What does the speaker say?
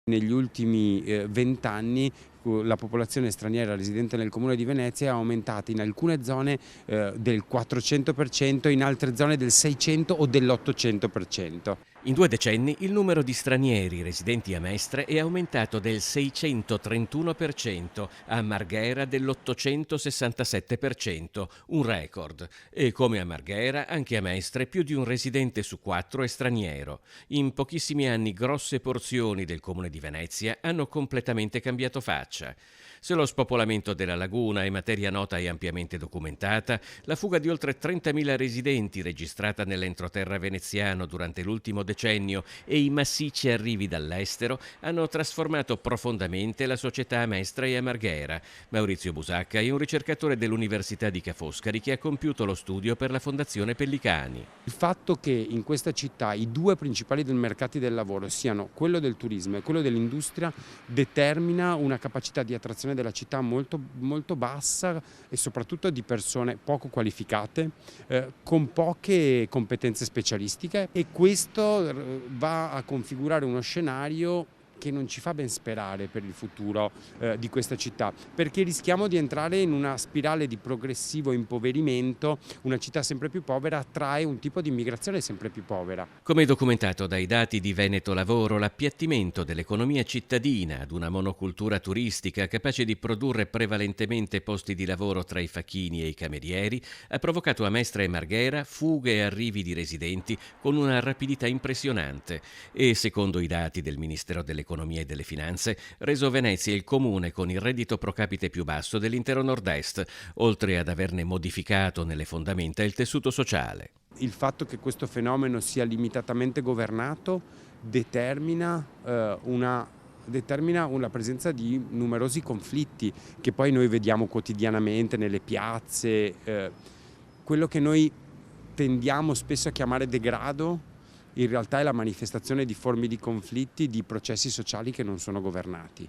Negli ultimi 20 anni la popolazione straniera residente nel comune di Venezia è aumentata in alcune zone del 400%, in altre zone del 600 o dell'800%. In 2 decenni il numero di stranieri residenti a Mestre è aumentato del 631%, a Marghera dell'867%, un record. E come a Marghera, anche a Mestre più di un residente su 4 è straniero. In pochissimi anni grosse porzioni del comune di Venezia hanno completamente cambiato faccia. Se lo spopolamento della laguna è materia nota e ampiamente documentata, la fuga di oltre 30.000 residenti registrata nell'entroterra veneziano durante l'ultimo decennio e i massicci arrivi dall'estero hanno trasformato profondamente la società a Mestre e a Marghera. Maurizio Busacca è un ricercatore dell'Università di Ca' Foscari che ha compiuto lo studio per la Fondazione Pellicani. Il fatto che in questa città i due principali mercati del lavoro siano quello del turismo e quello dell'industria determina una capacità di attrazione della città molto, molto bassa e soprattutto di persone poco qualificate, con poche competenze specialistiche, e questo va a configurare uno scenario che non ci fa ben sperare per il futuro di questa città, perché rischiamo di entrare in una spirale di progressivo impoverimento. Una città sempre più povera attrae un tipo di immigrazione sempre più povera. Come documentato dai dati di Veneto Lavoro, l'appiattimento dell'economia cittadina ad una monocultura turistica capace di produrre prevalentemente posti di lavoro tra i facchini e i camerieri ha provocato a Mestre e Marghera fughe e arrivi di residenti con una rapidità impressionante e, secondo i dati del Ministero dell'Economia e delle Finanze, reso Venezia il comune con il reddito pro capite più basso dell'intero nord-est, oltre ad averne modificato nelle fondamenta il tessuto sociale. Il fatto che questo fenomeno sia limitatamente governato determina una presenza di numerosi conflitti che poi noi vediamo quotidianamente nelle piazze. Quello che noi tendiamo spesso a chiamare degrado in realtà è la manifestazione di forme di conflitti, di processi sociali che non sono governati.